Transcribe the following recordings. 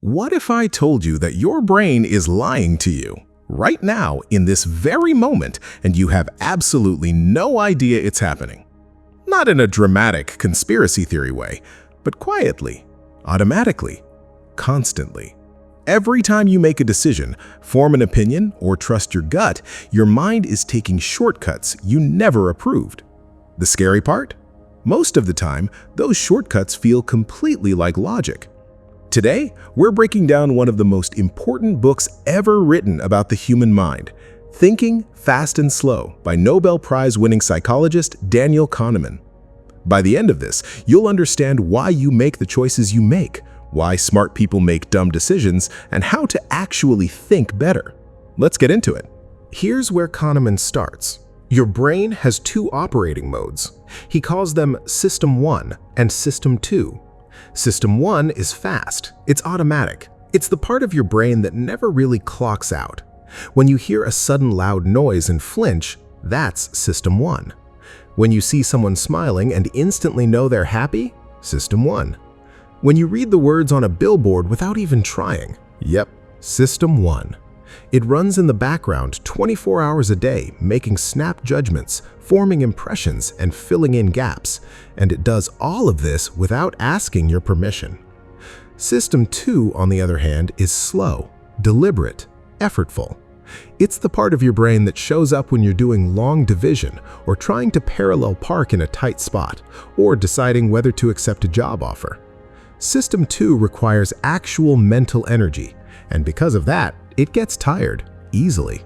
What if I told you that your brain is lying to you right now in this very moment and you have absolutely no idea it's happening? Not in a dramatic conspiracy theory way, but quietly, automatically, constantly. Every time you make a decision, form an opinion, or trust your gut, your mind is taking shortcuts you never approved. The scary part? Most of the time, those shortcuts feel completely like logic. Today, we're breaking down one of the most important books ever written about the human mind, Thinking, Fast and Slow by Nobel Prize-winning psychologist Daniel Kahneman. By the end of this, you'll understand why you make the choices you make, why smart people make dumb decisions, and how to actually think better. Let's get into it. Here's where Kahneman starts. Your brain has two operating modes. He calls them System 1 and System 2. System 1 is fast. It's automatic. It's the part of your brain that never really clocks out. When you hear a sudden loud noise and flinch, that's System 1. When you see someone smiling and instantly know they're happy, System 1. When you read the words on a billboard without even trying, yep, System 1. It runs in the background 24 hours a day, making snap judgments, forming impressions, and filling in gaps. And it does all of this without asking your permission. System 2, on the other hand, is slow, deliberate, effortful. It's the part of your brain that shows up when you're doing long division or trying to parallel park in a tight spot or deciding whether to accept a job offer. System 2 requires actual mental energy, and because of that, it gets tired easily.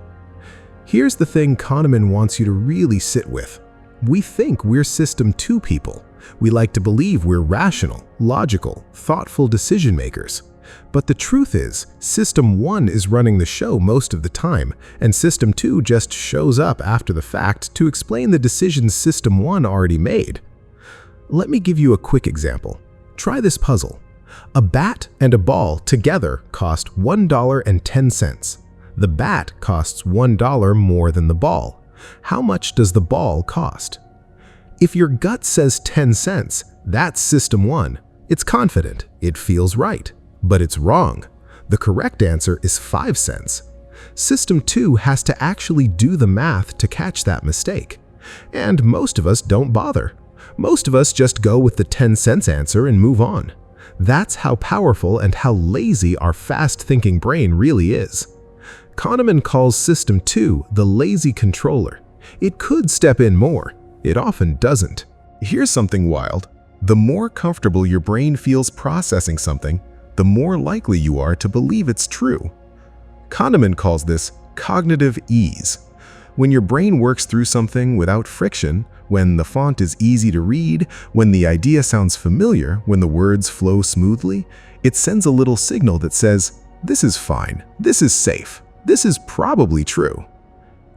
Here's the thing Kahneman wants you to really sit with. We think we're System 2 people. We like to believe we're rational, logical, thoughtful decision makers. But the truth is, System 1 is running the show most of the time, and System 2 just shows up after the fact to explain the decisions System 1 already made. Let me give you a quick example. Try this puzzle. A bat and a ball together cost $1.10. The bat costs $1 more than the ball. How much does the ball cost? If your gut says 10 cents, that's System 1. It's confident, it feels right, but it's wrong. The correct answer is 5 cents. System 2 has to actually do the math to catch that mistake. And most of us don't bother. Most of us just go with the 10 cents answer and move on. That's how powerful and how lazy our fast-thinking brain really is. Kahneman calls System 2 the lazy controller. It could step in more. It often doesn't. Here's something wild. The more comfortable your brain feels processing something, the more likely you are to believe it's true. Kahneman calls this cognitive ease. When your brain works through something without friction, when the font is easy to read, when the idea sounds familiar, when the words flow smoothly, it sends a little signal that says, this is fine, this is safe, this is probably true.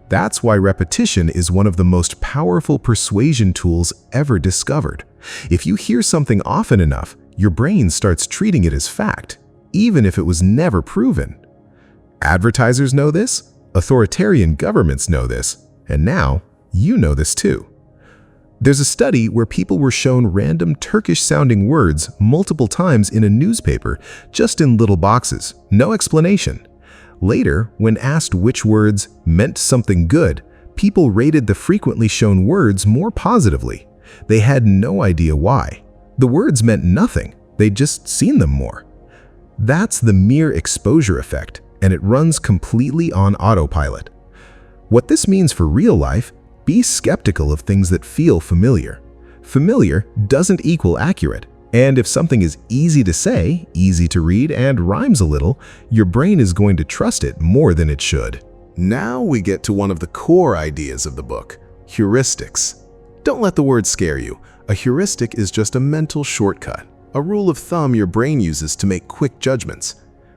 That's why repetition is one of the most powerful persuasion tools ever discovered. If you hear something often enough, your brain starts treating it as fact, even if it was never proven. Advertisers know this, authoritarian governments know this, and now you know this too. There's a study where people were shown random Turkish-sounding words multiple times in a newspaper, just in little boxes, no explanation. Later, when asked which words meant something good, people rated the frequently shown words more positively. They had no idea why. The words meant nothing, they'd just seen them more. That's the mere exposure effect, and it runs completely on autopilot. What this means for real life: be skeptical of things that feel familiar. Familiar doesn't equal accurate, and if something is easy to say, easy to read, and rhymes a little, your brain is going to trust it more than it should. Now we get to one of the core ideas of the book: heuristics. Don't let the word scare you. A heuristic is just a mental shortcut, a rule of thumb your brain uses to make quick judgments.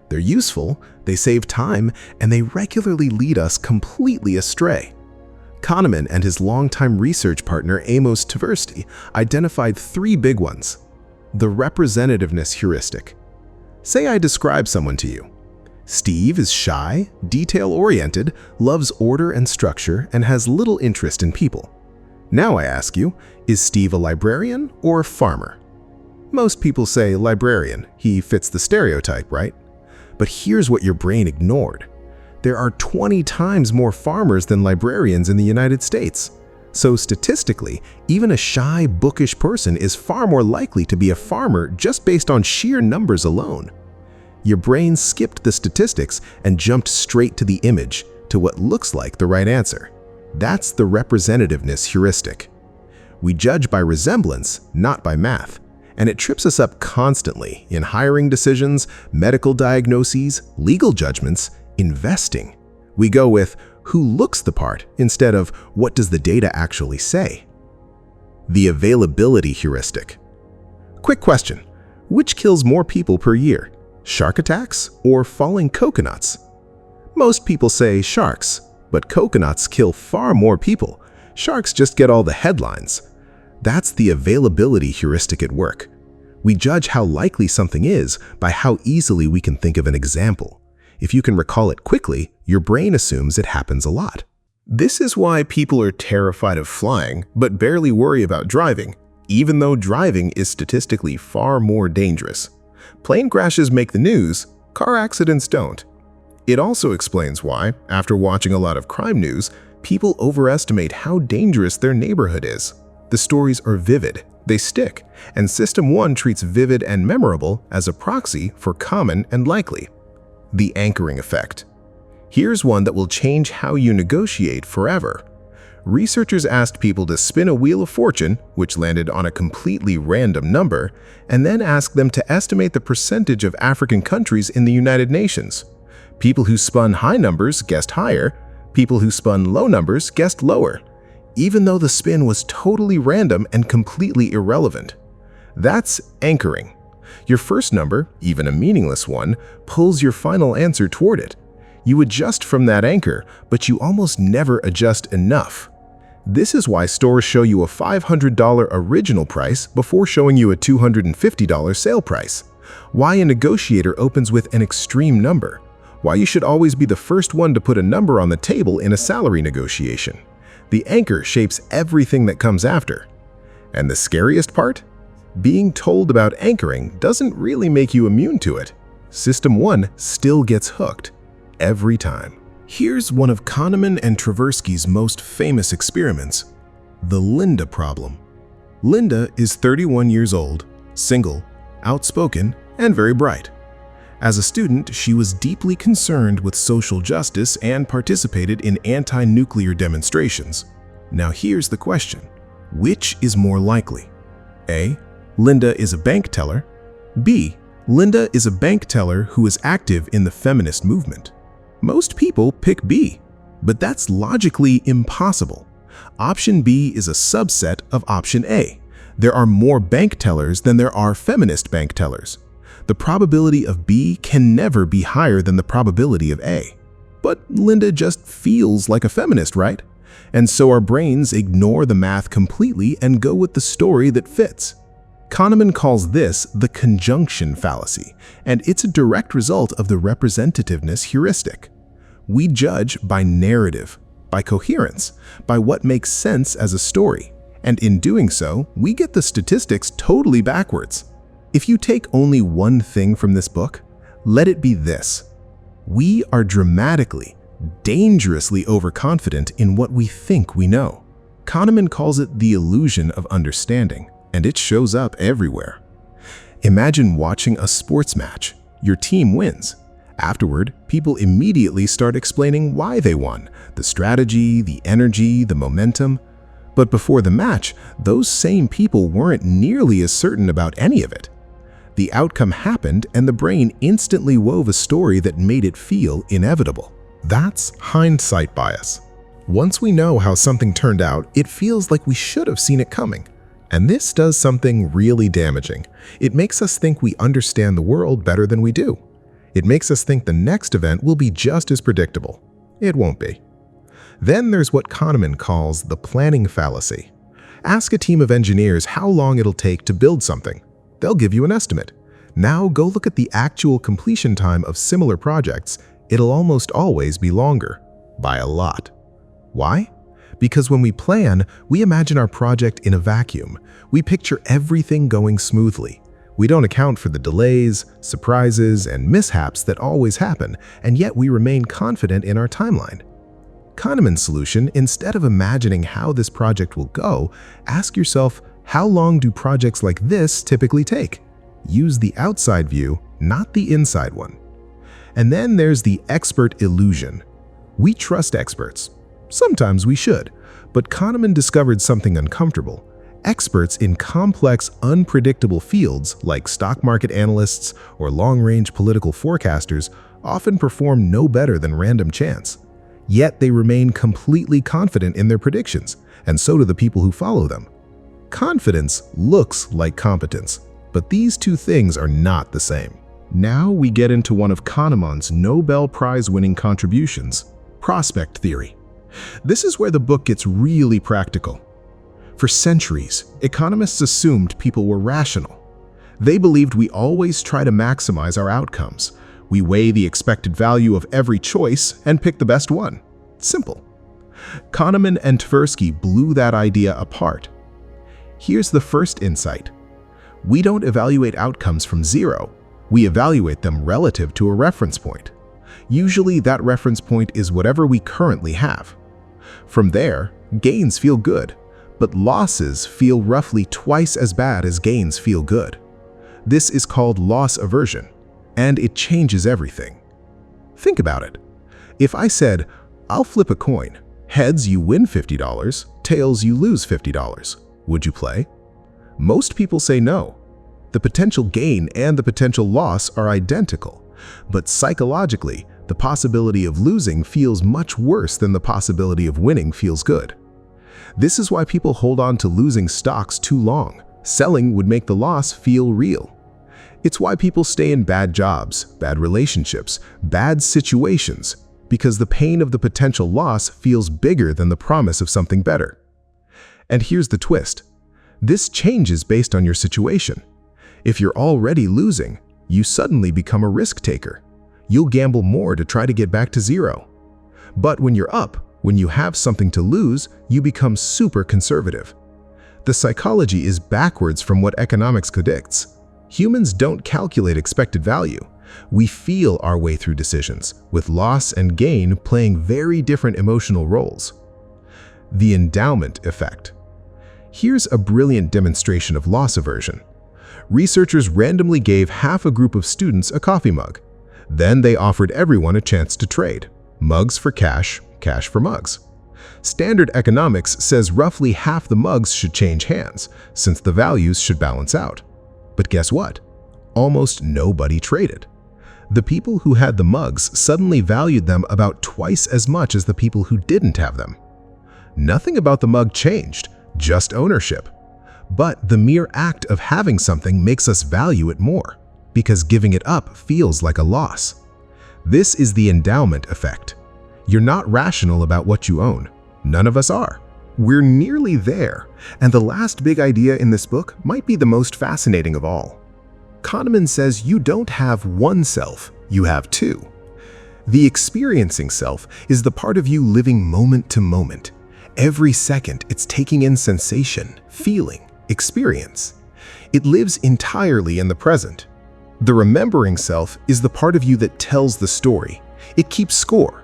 They're useful, they save time, and they regularly lead us completely astray. Kahneman and his longtime research partner Amos Tversky identified 3 big ones. The representativeness heuristic. Say I describe someone to you. Steve is shy, detail-oriented, loves order and structure, and has little interest in people. Now I ask you, is Steve a librarian or a farmer? Most people say librarian. He fits the stereotype, right? But here's what your brain ignored. There are 20 times more farmers than librarians in the United States. So statistically, even a shy, bookish person is far more likely to be a farmer just based on sheer numbers alone. Your brain skipped the statistics and jumped straight to the image, to what looks like the right answer. That's the representativeness heuristic. We judge by resemblance, not by math, and it trips us up constantly in hiring decisions, medical diagnoses, legal judgments, investing. We go with who looks the part instead of what does the data actually say. The availability heuristic. Quick question: which kills more people per year, shark attacks or falling coconuts? Most people say sharks, but coconuts kill far more people. Sharks just get all the headlines. That's the availability heuristic at work. We judge how likely something is by how easily we can think of an example. If you can recall it quickly, your brain assumes it happens a lot. This is why people are terrified of flying, but barely worry about driving, even though driving is statistically far more dangerous. Plane crashes make the news, car accidents don't. It also explains why, after watching a lot of crime news, people overestimate how dangerous their neighborhood is. The stories are vivid, they stick, and System 1 treats vivid and memorable as a proxy for common and likely. The anchoring effect. Here's one that will change how you negotiate forever. Researchers asked people to spin a wheel of fortune, which landed on a completely random number, and then asked them to estimate the percentage of African countries in the United Nations. People who spun high numbers guessed higher, people who spun low numbers guessed lower, even though the spin was totally random and completely irrelevant. That's anchoring. Your first number, even a meaningless one, pulls your final answer toward it. You adjust from that anchor, but you almost never adjust enough. This is why stores show you a $500 original price before showing you a $250 sale price. Why a negotiator opens with an extreme number. Why you should always be the first one to put a number on the table in a salary negotiation. The anchor shapes everything that comes after. And the scariest part? Being told about anchoring doesn't really make you immune to it. System 1 still gets hooked. Every time. Here's one of Kahneman and Tversky's most famous experiments, the Linda problem. Linda is 31 years old, single, outspoken, and very bright. As a student, she was deeply concerned with social justice and participated in anti-nuclear demonstrations. Now here's the question. Which is more likely? A. Linda is a bank teller. B. Linda is a bank teller who is active in the feminist movement. Most people pick B, but that's logically impossible. Option B is a subset of option A. There are more bank tellers than there are feminist bank tellers. The probability of B can never be higher than the probability of A. But Linda just feels like a feminist, right? And so our brains ignore the math completely and go with the story that fits. Kahneman calls this the conjunction fallacy, and it's a direct result of the representativeness heuristic. We judge by narrative, by coherence, by what makes sense as a story, and in doing so, we get the statistics totally backwards. If you take only one thing from this book, let it be this. We are dramatically, dangerously overconfident in what we think we know. Kahneman calls it the illusion of understanding, and it shows up everywhere. Imagine watching a sports match. Your team wins. Afterward, people immediately start explaining why they won, the strategy, the energy, the momentum. But before the match, those same people weren't nearly as certain about any of it. The outcome happened, and the brain instantly wove a story that made it feel inevitable. That's hindsight bias. Once we know how something turned out, it feels like we should have seen it coming. And this does something really damaging. It makes us think we understand the world better than we do. It makes us think the next event will be just as predictable. It won't be. Then there's what Kahneman calls the planning fallacy. Ask a team of engineers how long it'll take to build something. They'll give you an estimate. Now go look at the actual completion time of similar projects. It'll almost always be longer, by a lot. Why? Because when we plan, we imagine our project in a vacuum. We picture everything going smoothly. We don't account for the delays, surprises, and mishaps that always happen, and yet we remain confident in our timeline. Kahneman's solution: instead of imagining how this project will go, ask yourself, how long do projects like this typically take? Use the outside view, not the inside one. And then there's the expert illusion. We trust experts. Sometimes we should, but Kahneman discovered something uncomfortable. Experts in complex, unpredictable fields like stock market analysts or long-range political forecasters often perform no better than random chance. Yet they remain completely confident in their predictions, and so do the people who follow them. Confidence looks like competence, but these two things are not the same. Now we get into one of Kahneman's Nobel Prize-winning contributions, prospect theory. This is where the book gets really practical. For centuries, economists assumed people were rational. They believed we always try to maximize our outcomes. We weigh the expected value of every choice and pick the best one. Simple. Kahneman and Tversky blew that idea apart. Here's the first insight. We don't evaluate outcomes from zero. We evaluate them relative to a reference point. Usually that reference point is whatever we currently have. From there, gains feel good, but losses feel roughly twice as bad as gains feel good. This is called loss aversion, and it changes everything. Think about it. If I said, I'll flip a coin, heads you win $50, tails you lose $50, would you play? Most people say no. The potential gain and the potential loss are identical, but psychologically, the possibility of losing feels much worse than the possibility of winning feels good. This is why people hold on to losing stocks too long. Selling would make the loss feel real. It's why people stay in bad jobs, bad relationships, bad situations, because the pain of the potential loss feels bigger than the promise of something better. And here's the twist. This changes based on your situation. If you're already losing, you suddenly become a risk taker. You'll gamble more to try to get back to zero. But when you're up, when you have something to lose, you become super conservative. The psychology is backwards from what economics predicts. Humans don't calculate expected value. We feel our way through decisions, with loss and gain playing very different emotional roles. The endowment effect. Here's a brilliant demonstration of loss aversion. Researchers randomly gave half a group of students a coffee mug. Then they offered everyone a chance to trade. Mugs for cash, cash for mugs. Standard economics says roughly half the mugs should change hands, since the values should balance out. But guess what? Almost nobody traded. The people who had the mugs suddenly valued them about twice as much as the people who didn't have them. Nothing about the mug changed, just ownership. But the mere act of having something makes us value it more, because giving it up feels like a loss. This is the endowment effect. You're not rational about what you own. None of us are. We're nearly there, and the last big idea in this book might be the most fascinating of all. Kahneman says you don't have one self, you have two. The experiencing self is the part of you living moment to moment. Every second, it's taking in sensation, feeling, experience. It lives entirely in the present. The remembering self is the part of you that tells the story. It keeps score.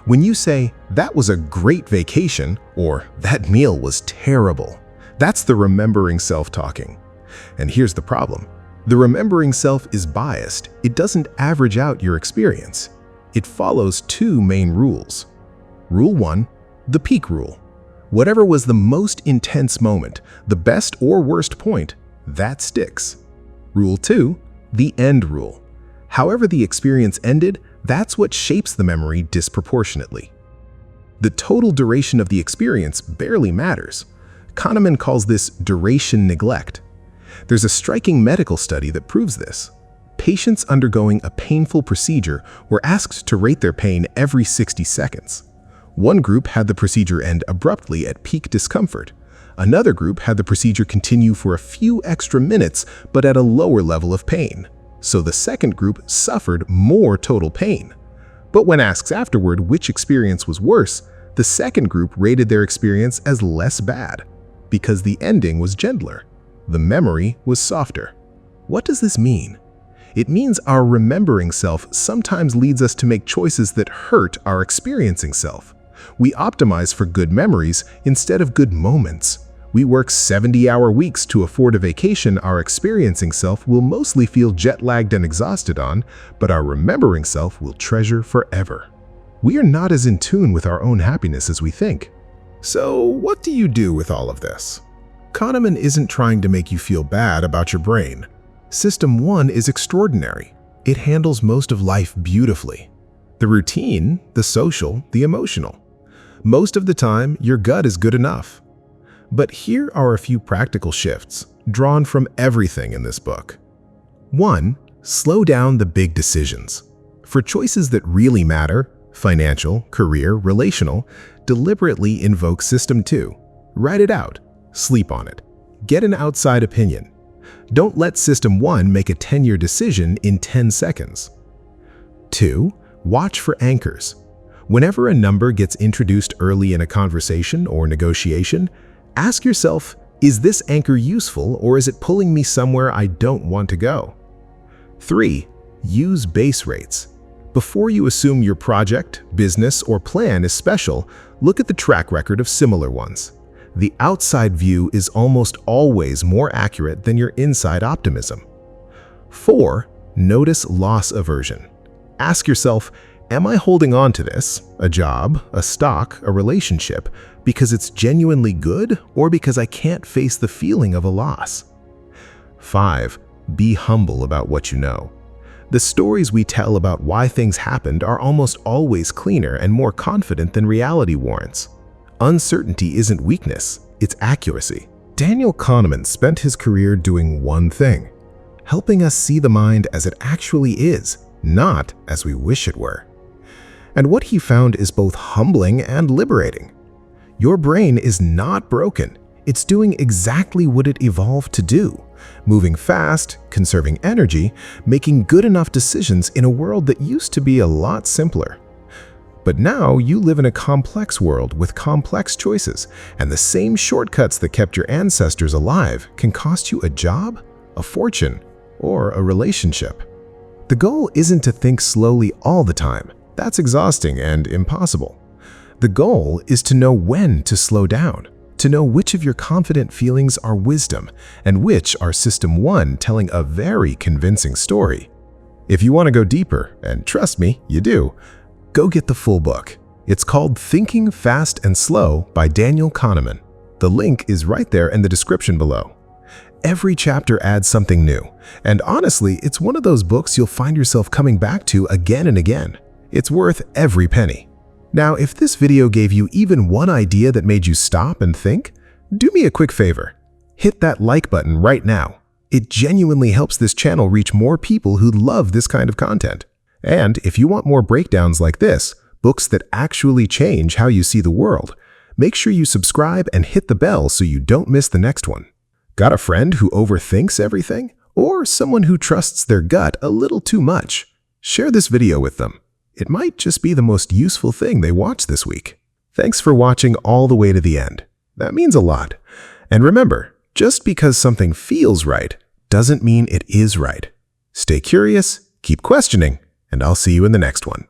When you say, "That was a great vacation," or "That meal was terrible," that's the remembering self talking. And here's the problem. The remembering self is biased. It doesn't average out your experience. It follows two main rules. Rule 1, the peak rule. Whatever was the most intense moment, the best or worst point, that sticks. Rule 2, the end rule. However the experience ended, that's what shapes the memory disproportionately. The total duration of the experience barely matters. Kahneman calls this duration neglect. There's a striking medical study that proves this. Patients undergoing a painful procedure were asked to rate their pain every 60 seconds. One group had the procedure end abruptly at peak discomfort. Another group had the procedure continue for a few extra minutes but at a lower level of pain. So the second group suffered more total pain. But when asked afterward which experience was worse, the second group rated their experience as less bad, because the ending was gentler. The memory was softer. What does this mean? It means our remembering self sometimes leads us to make choices that hurt our experiencing self. We optimize for good memories instead of good moments. We work 70-hour weeks to afford a vacation our experiencing self will mostly feel jet-lagged and exhausted on, but our remembering self will treasure forever. We are not as in tune with our own happiness as we think. So, what do you do with all of this? Kahneman isn't trying to make you feel bad about your brain. System 1 is extraordinary. It handles most of life beautifully. The routine, the social, the emotional. Most of the time, your gut is good enough. But here are a few practical shifts, drawn from everything in this book. 1. Slow down the big decisions. For choices that really matter, financial, career, relational, deliberately invoke System 2. Write it out. Sleep on it. Get an outside opinion. Don't let System 1 make a 10-year decision in 10 seconds. 2. Watch for anchors. Whenever a number gets introduced early in a conversation or negotiation, ask yourself, is this anchor useful or is it pulling me somewhere I don't want to go? 3. Use base rates. Before you assume your project, business, or plan is special, look at the track record of similar ones. The outside view is almost always more accurate than your inside optimism. 4. Notice loss aversion. Ask yourself, am I holding on to this, a job, a stock, a relationship, because it's genuinely good or because I can't face the feeling of a loss? 5. Be humble about what you know. The stories we tell about why things happened are almost always cleaner and more confident than reality warrants. Uncertainty isn't weakness, it's accuracy. Daniel Kahneman spent his career doing one thing, helping us see the mind as it actually is, not as we wish it were. And what he found is both humbling and liberating. Your brain is not broken. It's doing exactly what it evolved to do, moving fast, conserving energy, making good enough decisions in a world that used to be a lot simpler. But now you live in a complex world with complex choices, and the same shortcuts that kept your ancestors alive can cost you a job, a fortune, or a relationship. The goal isn't to think slowly all the time. That's exhausting and impossible. The goal is to know when to slow down, to know which of your confident feelings are wisdom and which are System 1 telling a very convincing story. If you want to go deeper, and trust me, you do, go get the full book. It's called Thinking Fast and Slow by Daniel Kahneman. The link is right there in the description below. Every chapter adds something new, and honestly, it's one of those books you'll find yourself coming back to again and again. It's worth every penny. Now, if this video gave you even one idea that made you stop and think, do me a quick favor. Hit that like button right now. It genuinely helps this channel reach more people who love this kind of content. And if you want more breakdowns like this, books that actually change how you see the world, make sure you subscribe and hit the bell so you don't miss the next one. Got a friend who overthinks everything? Or someone who trusts their gut a little too much? Share this video with them. It might just be the most useful thing they watch this week. Thanks for watching all the way to the end. That means a lot. And remember, just because something feels right doesn't mean it is right. Stay curious, keep questioning, and I'll see you in the next one.